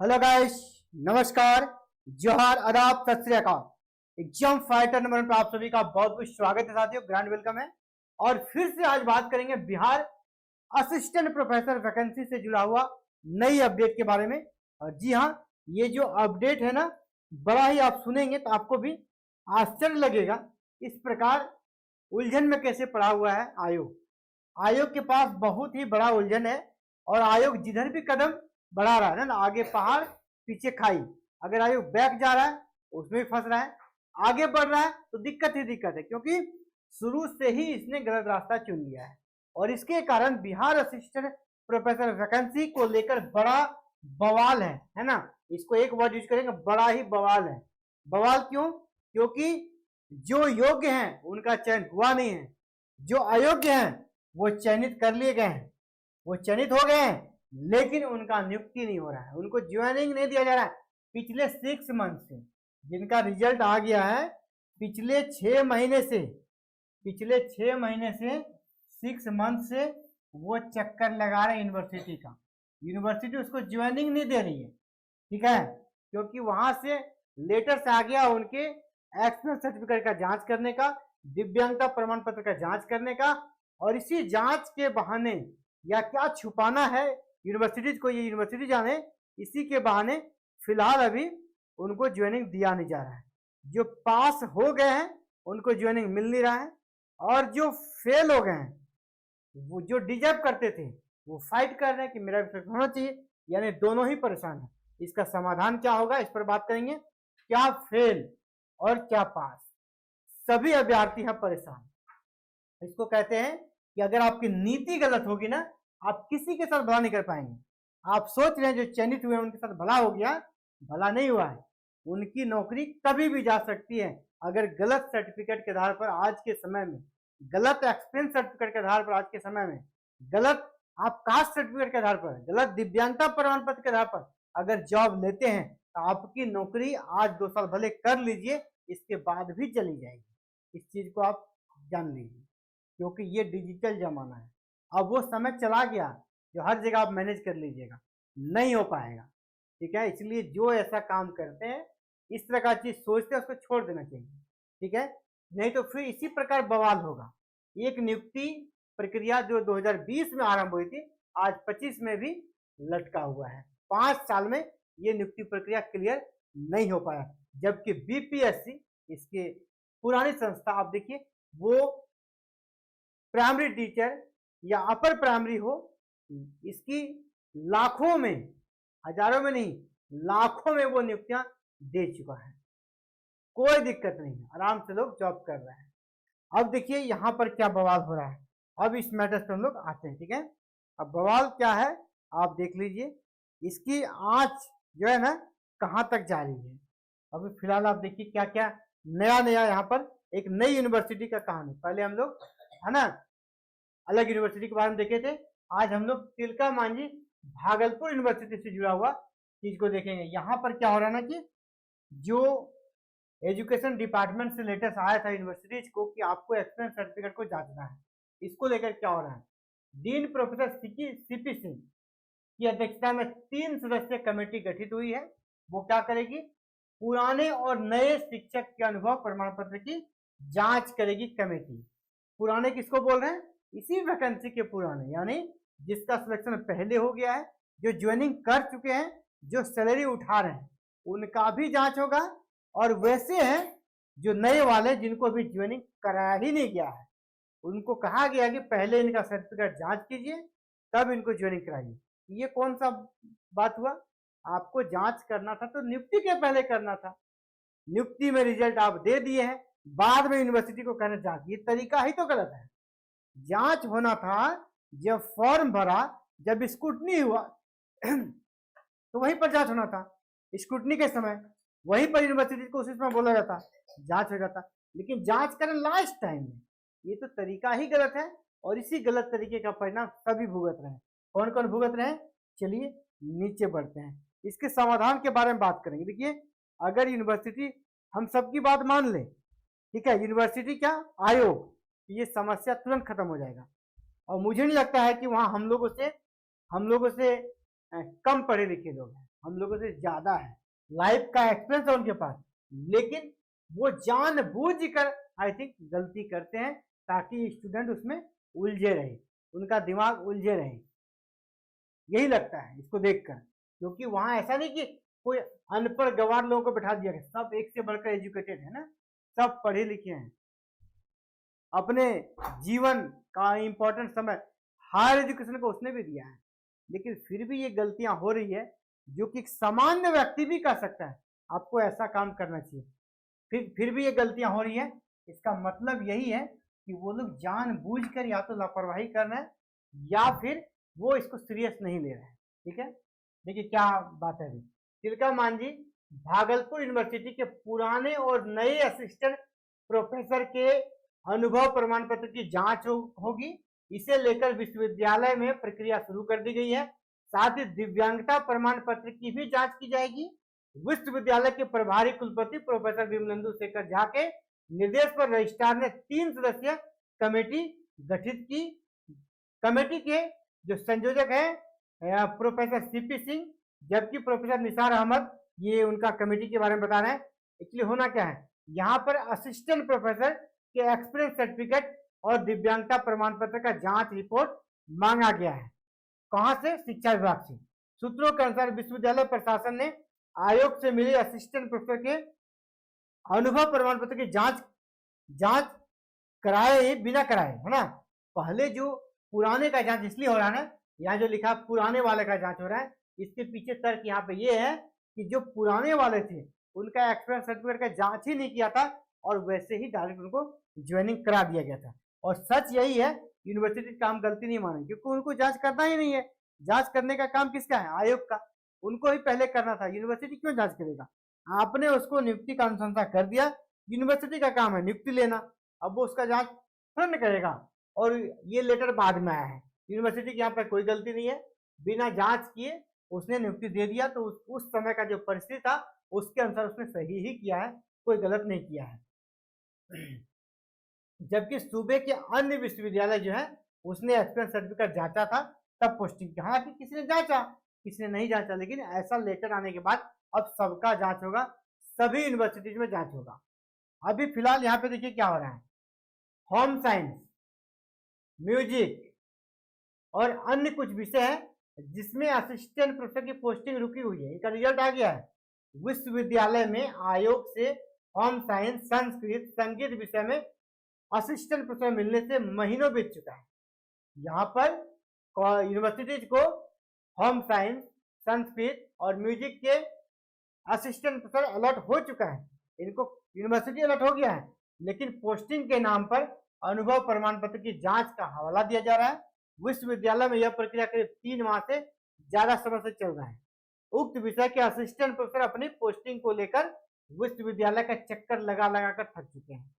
Hello guys, नमस्कार, जोहार, आदाब, सत श्री अकाल। एग्जाम फाइटर नंबर पर आप सभी का बहुत बहुत स्वागत है साथियों, ग्रैंड वेलकम है। और फिर से आज बात करेंगे बिहार असिस्टेंट प्रोफेसर वैकेंसी से जुड़ा हुआ नई अपडेट के बारे में। और जी हाँ, ये जो अपडेट है ना, बड़ा ही आप सुनेंगे तो आपको भी आश्चर्य लगेगा। इस प्रकार उलझन में कैसे पड़ा हुआ है आयोग के पास बहुत ही बड़ा उलझन है। और आयोग जिधर भी कदम बढ़ा रहा है ना, आगे पहाड़ पीछे खाई। अगर आयोग बैक जा रहा है उसमें भी फंस रहा है, आगे बढ़ रहा है तो दिक्कत ही दिक्कत है, क्योंकि शुरू से ही इसने गलत रास्ता चुन लिया है। और इसके कारण बिहार असिस्टेंट प्रोफेसर वैकेंसी को लेकर बड़ा बवाल है ना। इसको एक वर्ड यूज करेंगे, बड़ा ही बवाल है। बवाल क्यों? क्योंकि जो योग्य हैं उनका चयन हुआ नहीं है, जो अयोग्य हैं वो चयनित कर लिए गए हैं, वो चयनित हो गए हैं लेकिन उनका नियुक्ति नहीं हो रहा है, उनको ज्वाइनिंग नहीं दिया जा रहा है। पिछले 6 मंथ से जिनका रिजल्ट आ गया है, पिछले 6 महीने से 6 मंथ से वो चक्कर लगा रहे यूनिवर्सिटी का। यूनिवर्सिटी उसको ज्वाइनिंग नहीं दे रही है, ठीक है, क्योंकि वहां से लेटर्स आ गया उनके एक्सपीरियंस सर्टिफिकेट का जांच करने का, दिव्यांगता प्रमाण पत्र का जांच करने का। और इसी जांच के बहाने या क्या छुपाना है यूनिवर्सिटीज को, ये यूनिवर्सिटी जाने, इसी के बहाने फिलहाल अभी उनको ज्वाइनिंग दिया नहीं जा रहा है। जो पास हो गए हैं उनको ज्वाइनिंग मिल नहीं रहा है, और जो फेल हो गए हैं, वो जो डिजर्व करते थे, वो फाइट कर रहे हैं कि मेरा विषय होना चाहिए। यानी दोनों ही परेशान है। इसका समाधान क्या होगा, इस पर बात करेंगे। क्या फेल और क्या पास, सभी अभ्यर्थी हैं परेशान। इसको कहते हैं कि अगर आपकी नीति गलत होगी ना, आप किसी के साथ भला नहीं कर पाएंगे। आप सोच रहे हैं जो चयनित हुए उनके साथ भला हो गया, भला नहीं हुआ है। उनकी नौकरी कभी भी जा सकती है अगर गलत सर्टिफिकेट के आधार पर आज के समय में, गलत एक्सपीरियंस सर्टिफिकेट के आधार पर आज के समय में, गलत आप कास्ट सर्टिफिकेट के आधार पर, गलत दिव्यांगता प्रमाण पत्र के आधार पर अगर जॉब लेते हैं तो आपकी नौकरी आज 2 साल भले कर लीजिए, इसके बाद भी चली जाएगी। इस चीज को आप जान लीजिए, क्योंकि ये डिजिटल जमाना है। अब वो समय चला गया जो हर जगह आप मैनेज कर लीजिएगा, नहीं हो पाएगा, ठीक है। इसलिए जो ऐसा काम करते हैं, इस तरह का चीज सोचते हैं, उसको छोड़ देना चाहिए, ठीक है। नहीं तो फिर इसी प्रकार बवाल होगा। एक नियुक्ति प्रक्रिया जो 2020 में आरंभ हुई थी, आज 25 में भी लटका हुआ है। 5 साल में ये नियुक्ति प्रक्रिया क्लियर नहीं हो पाया, जबकि बीपीएससी, इसके पुरानी संस्था, आप देखिए, वो प्राइमरी टीचर या अपर प्राइमरी हो, इसकी लाखों में, हजारों में नहीं, लाखों में वो नियुक्तियां दे चुका है। कोई दिक्कत नहीं है, आराम से लोग जॉब कर रहे हैं। अब देखिए यहाँ पर क्या बवाल हो रहा है। अब इस मैटर्स पर हम लोग आते हैं, ठीक है। अब बवाल क्या है आप देख लीजिए। इसकी आंच जो है ना कहां तक जा रही है। अभी फिलहाल आप देखिए क्या क्या नया नया यहाँ पर एक नई यूनिवर्सिटी का कहानी। पहले हम लोग है ना अलग यूनिवर्सिटी के बारे में देखे थे, आज हम लोग तिलका मांझी भागलपुर यूनिवर्सिटी से जुड़ा हुआ चीज को देखेंगे। यहाँ पर क्या हो रहा है ना कि जो एजुकेशन डिपार्टमेंट से लेटेस्ट आया था यूनिवर्सिटीज को कि आपको एक्सपीरियंस सर्टिफिकेट को जांचना है, इसको लेकर क्या हो रहा है। डीन प्रोफेसर सीपी सिंह की अध्यक्षता में 3 सदस्यीय कमेटी गठित हुई है। वो क्या करेगी, पुराने और नए शिक्षक के अनुभव प्रमाण पत्र की जांच करेगी कमेटी। पुराने किसको बोल रहे हैं, इसी वैकेंसी के पुराने, यानी जिसका सिलेक्शन पहले हो गया है, जो ज्वाइनिंग कर चुके हैं, जो सैलरी उठा रहे हैं, उनका भी जांच होगा। और वैसे हैं जो नए वाले जिनको अभी ज्वाइनिंग कराया ही नहीं गया है, उनको कहा गया कि पहले इनका सर्टिफिकेट जांच कीजिए तब इनको ज्वाइनिंग कराइए। ये कौन सा बात हुआ, आपको जांच करना था तो नियुक्ति के पहले करना था। नियुक्ति में रिजल्ट आप दे दिए हैं, बाद में यूनिवर्सिटी को कहना जांच, ये तरीका ही तो गलत है। जांच होना था जब फॉर्म भरा, जब स्क्रूटनी हुआ तो वहीं पर जांच होना था। स्क्रूटनी के समय वहीं पर यूनिवर्सिटी को उसी समय बोला जाता, जांच हो जाता। लेकिन जांच करें लास्ट टाइम में, ये तो तरीका ही गलत है। और इसी गलत तरीके का परिणाम सभी भुगत रहे हैं। कौन कौन भुगत रहे हैं, चलिए नीचे बढ़ते हैं, इसके समाधान के बारे में बात करेंगे। देखिए, अगर यूनिवर्सिटी हम सबकी बात मान ले, ठीक है, यूनिवर्सिटी क्या आयोग, ये समस्या तुरंत खत्म हो जाएगा। और मुझे नहीं लगता है कि वहां हम लोगों से कम पढ़े लिखे लोग हैं। हम लोगों से ज्यादा है, लाइफ का एक्सपीरियंस है उनके पास, लेकिन वो जानबूझ कर आई थिंक गलती करते हैं ताकि स्टूडेंट उसमें उलझे रहे, उनका दिमाग उलझे रहे, यही लगता है इसको देखकर। क्योंकि वहां ऐसा नहीं कि कोई अनपढ़ गंवार लोगों को बैठा दिया गया, सब एक से बढ़कर एजुकेटेड है ना, सब पढ़े लिखे हैं, अपने जीवन का इंपॉर्टेंट समय हायर एजुकेशन को उसने भी दिया है, लेकिन फिर भी ये गलतियां हो रही है जो कि एक सामान्य व्यक्ति भी कर सकता है। आपको ऐसा काम करना चाहिए, फिर भी ये गलतियां हो रही है। इसका मतलब यही है कि वो लोग जानबूझकर या तो लापरवाही कर रहे हैं या फिर वो इसको सीरियस नहीं ले रहे हैं। ठीक है, देखिए क्या बात है। तिलका मांझी भागलपुर यूनिवर्सिटी के पुराने और नए असिस्टेंट प्रोफेसर के अनुभव प्रमाण पत्र की जांच होगी। इसे लेकर विश्वविद्यालय में प्रक्रिया शुरू कर दी गई है। साथ ही दिव्यांगता प्रमाण पत्र की भी जांच की जाएगी। विश्वविद्यालय के प्रभारी कुलपति प्रोफेसर विमलेंदु शेखर झा के निर्देश पर रजिस्ट्रार ने 3 सदस्यीय कमेटी गठित की। कमेटी के जो संयोजक है प्रोफेसर सीपी सिंह, जबकि प्रोफेसर निसार अहमद ये उनका कमेटी के बारे में बता रहे हैं। एक्चुअली होना क्या है, यहाँ पर असिस्टेंट प्रोफेसर के एक्सपीरियंस सर्टिफिकेट और दिव्यांगता प्रमाण पत्र का जांच रिपोर्ट मांगा गया है। कहां से? शिक्षा विभाग से। सूत्रों के अनुसार विश्वविद्यालय प्रशासन ने आयोग से मिले असिस्टेंट प्रोफेसर के अनुभव प्रमाण पत्र की जांच कराए बिना कराए, है ना। पहले जो पुराने का जांच इसलिए हो रहा है ना, यहाँ जो लिखा पुराने वाले का जांच हो रहा है, इसके पीछे तर्क यहाँ पे ये है कि जो पुराने वाले थे उनका एक्सपीरियंस सर्टिफिकेट का जांच ही नहीं किया था और वैसे ही डायरेक्ट उनको ज्वाइनिंग करा दिया गया था। और सच यही है, यूनिवर्सिटी काम गलती नहीं माने, क्योंकि उनको जांच करना ही नहीं है। जांच करने का काम किसका है? आयोग का। उनको ही पहले करना था, यूनिवर्सिटी क्यों जांच करेगा? आपने उसको नियुक्ति का अनुशंसा कर दिया, यूनिवर्सिटी का काम है नियुक्ति लेना, अब वो उसका जांच थोड़ा करेगा। और ये लेटर बाद में आया है, यूनिवर्सिटी की यहाँ पर कोई गलती नहीं है, बिना जांच किए उसने नियुक्ति दे दिया, तो उस समय का जो परिस्थिति था उसके अनुसार उसने सही ही किया है, कोई गलत नहीं किया है। जबकि सूबे के अन्य विश्वविद्यालय जो है उसने एक्सपीरियंस सर्टिफिकेट जांचा था तब पोस्टिंग, हालांकि किसी ने जांचा किसी ने नहीं जांचा, लेकिन ऐसा लेटर आने के बाद अब सबका जांच होगा, सभी यूनिवर्सिटीज में जांच होगा। अभी फिलहाल यहाँ पे देखिए क्या हो रहा है, होम साइंस, म्यूजिक और अन्य कुछ विषय है जिसमें असिस्टेंट प्रोफेसर की पोस्टिंग रुकी हुई है, इनका रिजल्ट आ गया है। विश्वविद्यालय में आयोग से होम साइंस, संस्कृत, संगीत विषय में असिस्टेंट प्रोफेसर मिलने से महीनों बीत चुका है। यहाँ पर यूनिवर्सिटीज को होम साइंस, संस्कृत और म्यूजिक के असिस्टेंट प्रोफेसर अलॉट हो चुका है, इनको यूनिवर्सिटी अलॉट हो गया है, लेकिन पोस्टिंग के नाम पर अनुभव प्रमाण पत्र की जांच का हवाला दिया जा रहा है। विश्वविद्यालय में यह प्रक्रिया करीब 3 माह से ज्यादा समय से चल रहा है। उक्त विषय के असिस्टेंट प्रोफेसर अपनी पोस्टिंग को लेकर विश्वविद्यालय का चक्कर लगा लगा कर थक चुके हैं।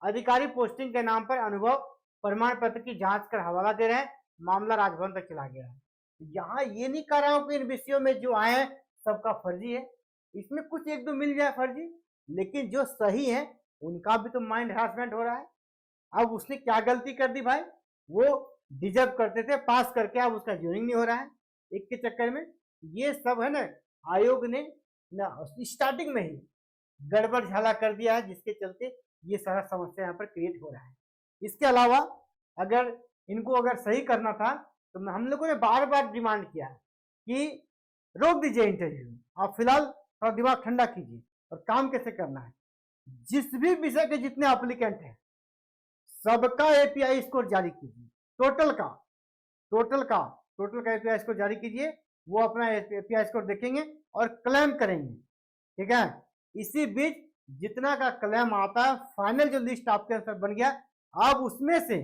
अधिकारी पोस्टिंग के नाम पर अनुभव प्रमाण पत्र की जांच कर हवाला दे रहे हैं, मामला राजभवन तक चला गया है। यहाँ ये नहीं कह रहा हूं कि इन विषयों में जो आए हैं सबका फर्जी है, इसमें कुछ एक दो मिल जाए फर्जी, लेकिन जो सही है उनका भी तो माइंड हरासमेंट हो रहा है। अब उसने क्या गलती कर दी भाई, वो डिजर्व करते थे पास करके, अब उसका ज्वाइनिंग नहीं हो रहा है एक के चक्कर में। ये सब है ना, आयोग ने स्टार्टिंग में ही गड़बड़ झाला कर दिया है, जिसके चलते ये सारा समस्या यहाँ पर क्रिएट हो रहा है। इसके अलावा अगर इनको सही करना था तो हम लोगों ने बार बार डिमांड किया है कि रोक दीजिए इंटरव्यू, आप फिलहाल थोड़ा दिमाग ठंडा कीजिए और काम कैसे करना है। जिस भी विषय के जितने एप्लीकेंट हैं सबका एपीआई स्कोर जारी कीजिए, टोटल का एपीआई स्कोर जारी कीजिए, वो अपना एपीआई स्कोर देखेंगे और क्लेम करेंगे। ठीक है, इसी बीच जितना का क्लेम आता है, फाइनल जो लिस्ट आपके अनुसार बन गया, आप उसमें से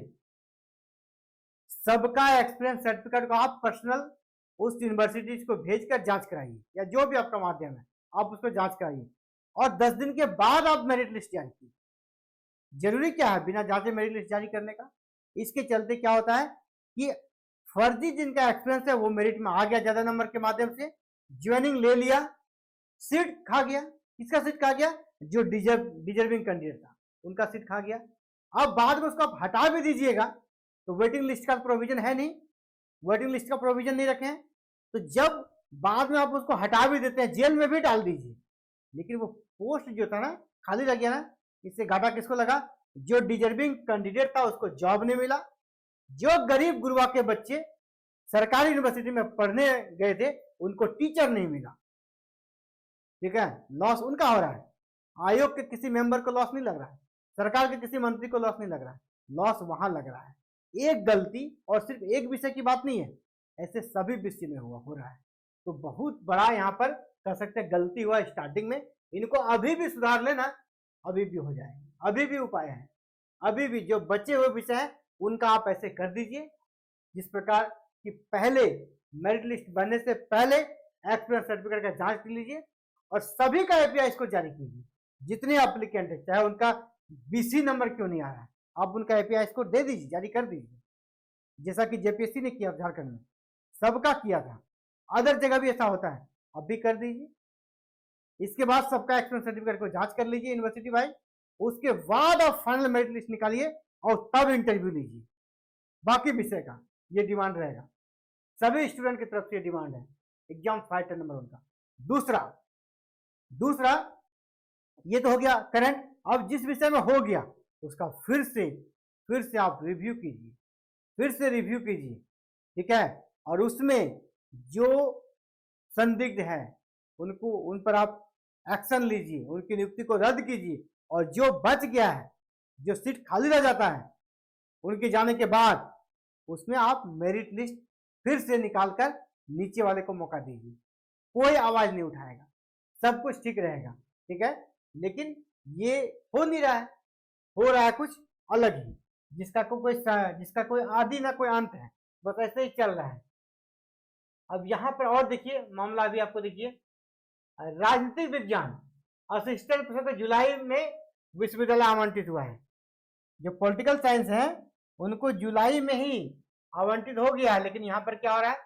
सबका एक्सपीरियंस सर्टिफिकेट को आप पर्सनल उस यूनिवर्सिटीज को भेजकर जांच कराइए, या जो भी आपका माध्यम है आप उसको जांच कराइए, और 10 दिन के बाद आप मेरिट लिस्ट जारी कीजिए। जरूरी क्या है बिना जांचे मेरिट लिस्ट जारी करने का? इसके चलते क्या होता है कि फर्जी जिनका एक्सपीरियंस है वो मेरिट में आ गया ज्यादा नंबर के माध्यम से, ज्वाइनिंग ले लिया, सीट खा गया। किसका सीट खा गया? जो डिजर्विंग कैंडिडेट था उनका सीट खा गया। अब बाद में उसको आप हटा भी दीजिएगा तो वेटिंग लिस्ट का प्रोविजन है नहीं, वेटिंग लिस्ट का प्रोविजन नहीं रखे हैं, तो जब बाद में आप उसको हटा भी देते हैं, जेल में भी डाल दीजिए, लेकिन वो पोस्ट जो था ना खाली रह गया ना, इससे घाटा किसको लगा? जो डिजर्विंग कैंडिडेट था उसको जॉब नहीं मिला, जो गरीब गुरबा के बच्चे सरकारी यूनिवर्सिटी में पढ़ने गए थे उनको टीचर नहीं मिला। ठीक है, लॉस उनका हो रहा है, आयोग के किसी मेंबर को लॉस नहीं लग रहा है, सरकार के किसी मंत्री को लॉस नहीं लग रहा है, लॉस वहां लग रहा है। एक गलती, और सिर्फ एक विषय की बात नहीं है, ऐसे सभी विषय में हो रहा है। तो बहुत बड़ा यहाँ पर कह सकते हैं गलती हुआ स्टार्टिंग में, इनको अभी भी सुधार लेना, अभी भी हो जाएगा, अभी भी उपाय है, अभी भी जो बचे हुए विषय है उनका आप ऐसे कर दीजिए जिस प्रकार कि पहले मेरिट लिस्ट बनने से पहले एक्सपीरियंस सर्टिफिकेट का जांच कर लीजिए और सभी का एपीआई इसको जारी कीजिए। जितने एप्लीकेंट है चाहे उनका बीसी नंबर क्यों नहीं आ रहा है, आप उनका एपीआई इसको दे दीजिए, जारी कर दीजिए, जैसा कि जेपीएससी ने किया झारखंड में, सबका किया था, अदर जगह भी ऐसा होता है, अब भी कर दीजिए। इसके बाद सबका एक्सपीरियंस सर्टिफिकेट को जांच कर लीजिए यूनिवर्सिटी वाइज, उसके बाद आप फाइनल मेरिट लिस्ट निकालिए और तब इंटरव्यू लीजिए। बाकी विषय का ये डिमांड रहेगा, सभी स्टूडेंट की तरफ से ये डिमांड है, एग्जाम फाइटर नंबर उनका। दूसरा ये तो हो गया करंट। अब जिस विषय में हो गया उसका फिर से आप रिव्यू कीजिए, ठीक है, और उसमें जो संदिग्ध है उनको, उन पर आप एक्शन लीजिए, उनकी नियुक्ति को रद्द कीजिए, और जो बच गया है, जो सीट खाली रह जाता है उनके जाने के बाद उसमें आप मेरिट लिस्ट फिर से निकालकर नीचे वाले को मौका दीजिए, कोई आवाज नहीं उठाएगा, सब कुछ ठीक रहेगा। ठीक है, लेकिन ये हो नहीं रहा है, हो रहा है कुछ अलग ही, जिसका कोई आदि ना कोई अंत है, बस ऐसे ही चल रहा है। अब यहाँ पर और देखिए मामला, अभी आपको देखिए राजनीतिक विज्ञान असिस्टेंट प्रोफेसर जुलाई में विश्वविद्यालय आवंटित हुआ है। जो पॉलिटिकल साइंस है उनको जुलाई में ही आवंटित हो गया है, लेकिन यहाँ पर क्या हो रहा है,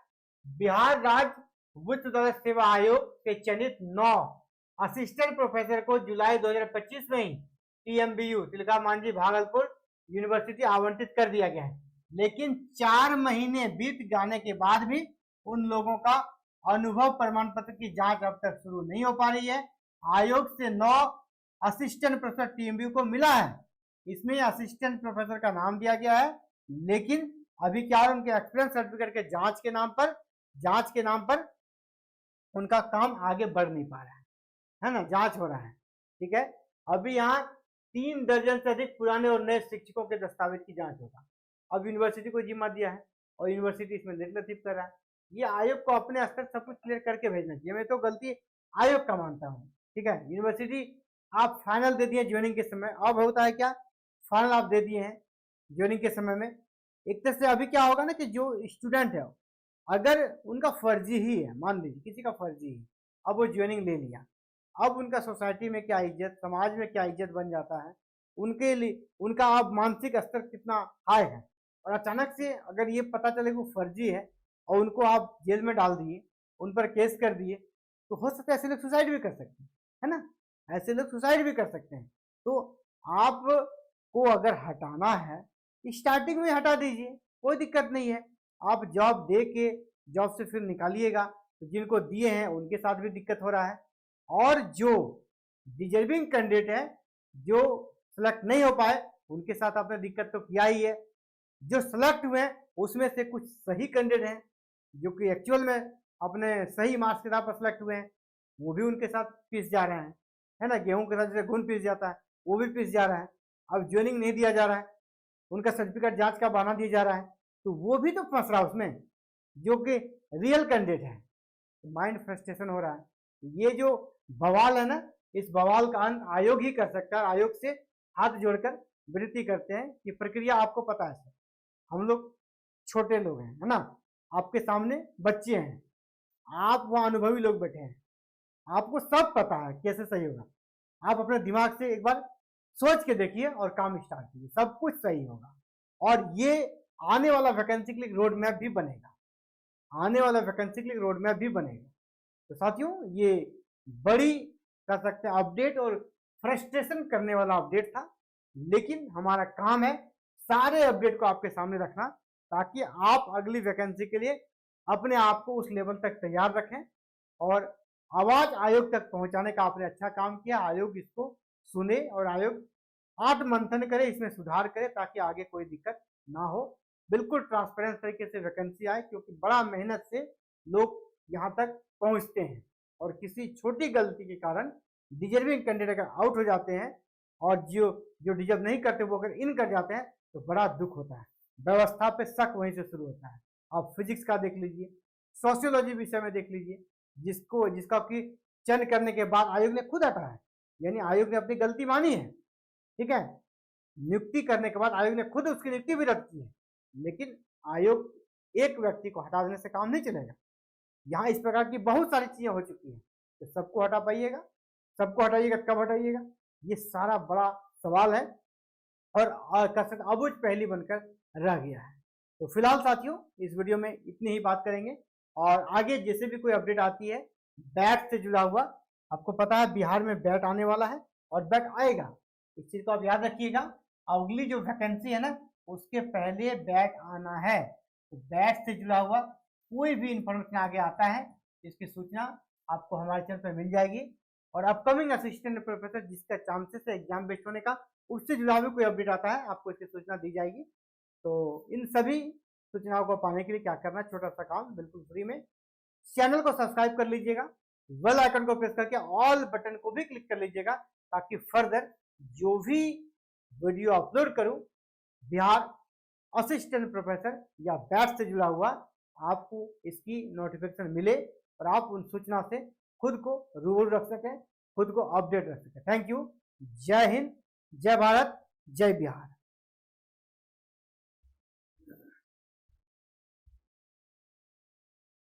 बिहार राज्य विश्वविद्यालय सेवा आयोग के चयनित 9 असिस्टेंट प्रोफेसर को जुलाई 2025 में ही टीएमबीयू तिलका मांझी भागलपुर यूनिवर्सिटी आवंटित कर दिया गया है, लेकिन 4 महीने बीत जाने के बाद भी उन लोगों का अनुभव प्रमाण पत्र की जांच अब तक शुरू नहीं हो पा रही है। आयोग से 9 असिस्टेंट प्रोफेसर टीएमबीयू को मिला है, इसमें असिस्टेंट प्रोफेसर का नाम दिया गया है, लेकिन अभी क्या है, उनके एक्सपीरियंस सर्टिफिकेट के जांच के नाम पर उनका काम आगे बढ़ नहीं पा रहा है ना, जांच हो रहा है। ठीक है, अभी यहाँ 3 दर्जन से अधिक पुराने और नए शिक्षकों के दस्तावेज की जांच होगा। अब यूनिवर्सिटी को जिम्मा दिया है और यूनिवर्सिटी इसमें निर्णय कर रहा है। ये आयोग को अपने स्तर सब कुछ क्लियर करके भेजना चाहिए, मैं तो गलती आयोग का मानता हूँ। ठीक है, यूनिवर्सिटी आप फाइनल दे दिए ज्वाइनिंग के समय, अब होता है क्या, फाइनल आप दे दिए हैं ज्वाइनिंग के समय में, एक तरह से अभी क्या होगा ना कि जो स्टूडेंट है अगर उनका फर्जी ही है, मान लीजिए किसी का फर्जी है, अब वो ज्वाइनिंग ले लिया, अब उनका सोसाइटी में क्या इज्जत, समाज में क्या इज्जत बन जाता है, उनके लिए उनका अब मानसिक स्तर कितना हाई है। और अचानक से अगर ये पता चले कि वो फर्जी है और उनको आप जेल में डाल दिए, उन पर केस कर दिए, तो हो सकता है ऐसे लोग सुसाइड भी कर सकते हैं, है ना, ऐसे लोग सुसाइड भी कर सकते हैं। तो आप को अगर हटाना है स्टार्टिंग में हटा दीजिए, कोई दिक्कत नहीं है, आप जॉब दे के जॉब से फिर निकालिएगा, तो जिनको दिए हैं उनके साथ भी दिक्कत हो रहा है, और जो डिजर्विंग कैंडिडेट है जो सेलेक्ट नहीं हो पाए उनके साथ आपने दिक्कत तो किया ही है। जो सेलेक्ट हुए हैं उसमें से कुछ सही कैंडिडेट हैं जो कि एक्चुअल में अपने सही मार्क्स के साथ सेलेक्ट हुए हैं, वो भी उनके साथ पिस जा रहे हैं, है ना, गेहूं के साथ जैसे घुन पिस जाता है वो भी पिस जा रहा है। अब ज्वाइनिंग नहीं दिया जा रहा है, उनका सर्टिफिकेट जांच का बहाना दिया जा रहा है, तो वो भी तो फंस रहा है उसमें जो कि रियल कैंडिडेट है। माइंड फ्रस्ट्रेशन हो रहा है। ये जो बवाल है ना, इस बवाल का अंत आयोग ही कर सकता है। आयोग से हाथ जोड़कर विनती करते हैं कि प्रक्रिया आपको पता है सर, हम लोग छोटे लोग हैं, है ना, आपके सामने बच्चे हैं, आप वहाँ अनुभवी लोग बैठे हैं, आपको सब पता है कैसे सही होगा। आप अपने दिमाग से एक बार सोच के देखिए और काम स्टार्ट कीजिए, सब कुछ सही होगा। और ये आने वाला वैकेंसी के लिए रोड मैप भी बनेगा, आने वाला वैकेंसी के लिए रोड मैप भी बनेगा। तो साथियों ये बड़ी कह सकते हैं अपडेट और फ्रस्ट्रेशन करने वाला अपडेट था, लेकिन हमारा काम है सारे अपडेट को आपके सामने रखना ताकि आप अगली वैकेंसी के लिए अपने आप को उस लेवल तक तैयार रखें और आवाज आयोग तक पहुंचाने का आपने अच्छा काम किया। आयोग इसको सुने और आयोग आत्ममंथन करे, इसमें सुधार करे ताकि आगे कोई दिक्कत ना हो। बिल्कुल ट्रांसपेरेंट तरीके से वैकेंसी आए, क्योंकि बड़ा मेहनत से लोग यहाँ तक पहुंचते हैं और किसी छोटी गलती के कारण डिजर्विंग कैंडिडेट अगर आउट हो जाते हैं और जो डिजर्व नहीं करते वो अगर इन कर जाते हैं तो बड़ा दुख होता है। व्यवस्था पे शक वहीं से शुरू होता है। आप फिजिक्स का देख लीजिए, सोशियोलॉजी विषय में देख लीजिए, जिसका कि चयन करने के बाद आयोग ने खुद हटाया है, यानी आयोग ने अपनी गलती मानी है, ठीक है। नियुक्ति करने के बाद आयोग ने खुद उसकी नियुक्ति भी रद्द की है, लेकिन आयोग एक व्यक्ति को हटा देने से काम नहीं चलेगा। यहाँ इस प्रकार की बहुत सारी चीजें हो चुकी हैं, तो सबको हटा पाइएगा, सबको हटाइएगा, कब हटाइएगा, ये सारा बड़ा सवाल है और कसरत अबूझ पहली बनकर रह गया है। तो फिलहाल साथियों इस वीडियो में इतनी ही बात करेंगे और आगे जैसे भी कोई अपडेट आती है बैट से जुड़ा हुआ, आपको पता है बिहार में बैट आने वाला है और बैट आएगा, इस चीज को आप याद रखिएगा। अगली जो वैकेंसी है ना उसके पहले बैट आना है, तो बैट से जुड़ा हुआ कोई भी इंफॉर्मेशन आगे आता है इसकी सूचना आपको हमारे चैनल पर मिल जाएगी। और अपकमिंग असिस्टेंट प्रोफेसर जिसका चांसेस है एग्जाम बेस्ड होने का, उससे जुड़ा भी कोई अपडेट आता है आपको इसकी सूचना दी जाएगी। तो इन सभी सूचनाओं को पाने के लिए क्या करना है, छोटा सा काम बिल्कुल फ्री में, चैनल को सब्सक्राइब कर लीजिएगा, बेल आइकन को प्रेस करके ऑल बटन को भी क्लिक कर लीजिएगा ताकि फर्दर जो भी वीडियो अपलोड करूं बिहार असिस्टेंट प्रोफेसर या बैच से जुड़ा हुआ आपको इसकी नोटिफिकेशन मिले और आप उन सूचना से खुद को रूबरू रख सकें, खुद को अपडेट रख सकें। Thank you. जय हिंद, जय भारत, जय बिहार।